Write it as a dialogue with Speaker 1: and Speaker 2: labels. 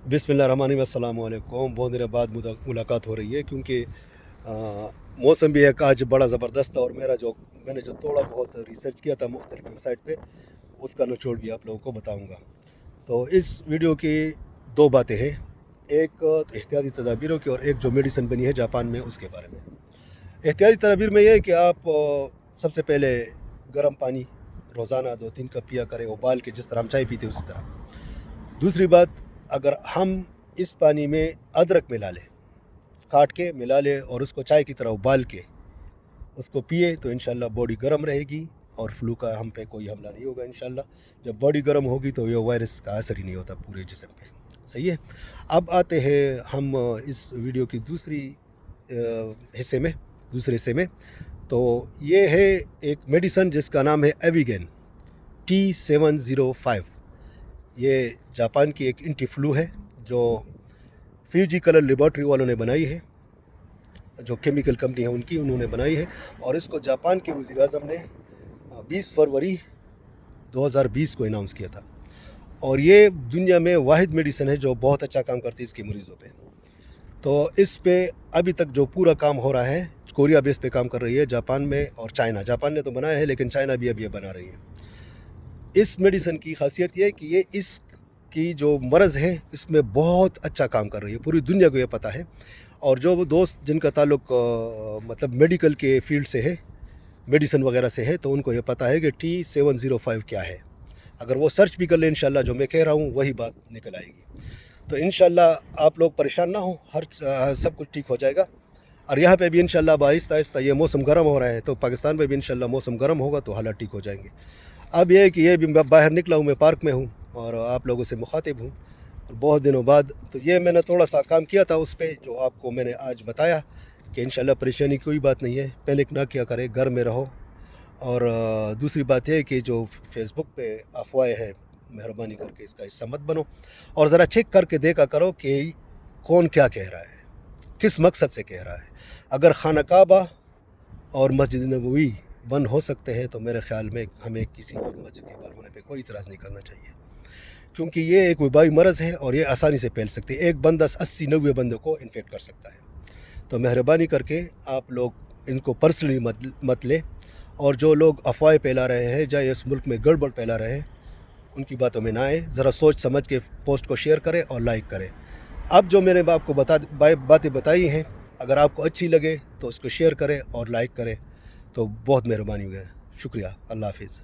Speaker 1: بسم اللہ الرحمن الرحیم، السلام علیکم۔ بہت دنوں بعد ملاقات ہو رہی ہے کیونکہ موسم بھی ایک آج بڑا زبردست تھا، اور میں نے جو تھوڑا بہت ریسرچ کیا تھا مختلف ویب سائٹ پہ، اس کا نچوڑ بھی آپ لوگوں کو بتاؤں گا۔ تو اس ویڈیو کی دو باتیں ہیں، ایک احتیاطی تدابیروں کی اور ایک جو میڈیسن بنی ہے جاپان میں اس کے بارے میں۔ احتیاطی تدابیر میں یہ ہے کہ آپ سب سے پہلے گرم پانی روزانہ 2-3 کپ پیا کریں، ابال کے، جس طرح ہم چائے پیتے اسی طرح۔ دوسری بات، اگر ہم اس پانی میں ادرک ملا لیں، کاٹ کے ملا لیں اور اس کو چائے کی طرح ابال کے اس کو پیے تو انشاءاللہ باڈی گرم رہے گی اور فلو کا ہم پہ کوئی حملہ نہیں ہوگا انشاءاللہ۔ جب باڈی گرم ہوگی تو یہ وائرس کا اثر ہی نہیں ہوتا پورے جسم پہ، صحیح ہے۔ اب آتے ہیں ہم اس ویڈیو کی دوسرے حصے میں۔ تو یہ ہے ایک میڈیسن جس کا نام ہے ایویگن T705۔ یہ جاپان کی ایک اینٹی فلو ہے جو فیوجی کلر لیبارٹری والوں نے بنائی ہے، جو کیمیکل کمپنی ہے انہوں نے بنائی ہے، اور اس کو جاپان کے وزیر اعظم نے 20 فروری 2020 کو اناؤنس کیا تھا، اور یہ دنیا میں واحد میڈیسن ہے جو بہت اچھا کام کرتی ہے اس کے مریضوں پہ۔ تو اس پہ ابھی تک جو پورا کام ہو رہا ہے، کوریا بیس پہ کام کر رہی ہے جاپان میں اور چائنا۔ جاپان نے تو بنایا ہے لیکن چائنا بھی اب یہ بنا رہی ہے۔ اس میڈیسن کی خاصیت یہ ہے کہ یہ اس کی جو مرض ہے اس میں بہت اچھا کام کر رہی ہے، پوری دنیا کو یہ پتہ ہے۔ اور جو وہ دوست جن کا تعلق مطلب میڈیکل کے فیلڈ سے ہے، میڈیسن وغیرہ سے ہے، تو ان کو یہ پتہ ہے کہ T705 کیا ہے۔ اگر وہ سرچ بھی کر لیں انشاءاللہ جو میں کہہ رہا ہوں وہی بات نکل آئے گی۔ تو انشاءاللہ آپ لوگ پریشان نہ ہوں، سب کچھ ٹھیک ہو جائے گا۔ اور یہاں پہ بھی انشاءاللہ آہستہ آہستہ یہ موسم گرم ہو رہا ہے، تو پاکستان میں بھی انشاءاللہ موسم گرم ہوگا تو حالات ٹھیک ہو جائیں گے۔ اب یہ ہے کہ یہ بھی باہر نکلا ہوں، میں پارک میں ہوں اور آپ لوگوں سے مخاطب ہوں بہت دنوں بعد۔ تو یہ میں نے تھوڑا سا کام کیا تھا اس پہ جو آپ کو میں نے آج بتایا کہ انشاءاللہ پریشانی کوئی بات نہیں ہے، پینک نہ کیا کرے، گھر میں رہو۔ اور دوسری بات ہے کہ جو فیس بک پہ افواہیں ہیں، مہربانی کر کے اس کا حصہ مت بنو، اور ذرا چیک کر کے دیکھا کرو کہ کون کیا کہہ رہا ہے، کس مقصد سے کہہ رہا ہے۔ اگر خانہ کعبہ اور مسجد نبوی بند ہو سکتے ہیں تو میرے خیال میں ہمیں کسی اور مسجد کے بند ہونے پہ کوئی اعتراض نہیں کرنا چاہیے، کیونکہ یہ ایک وبائی مرض ہے اور یہ آسانی سے پھیل سکتی ہے۔ ایک بندہ 80-90 بندوں کو انفیکٹ کر سکتا ہے۔ تو مہربانی کر کے آپ لوگ ان کو پرسنلی مت لیں، اور جو لوگ افواہیں پھیلا رہے ہیں یا اس ملک میں گڑبڑ پھیلا رہے ہیں ان کی باتوں میں نہ آئیں، ذرا سوچ سمجھ کے پوسٹ کو شیئر کریں اور لائک کریں۔ اب جو میں نے آپ کو باتیں بتائی ہیں، اگر آپ کو اچھی لگے تو اس کو شیئر کریں اور لائک کریں، تو بہت مہربانی ہوگی۔ شکریہ، اللہ حافظ۔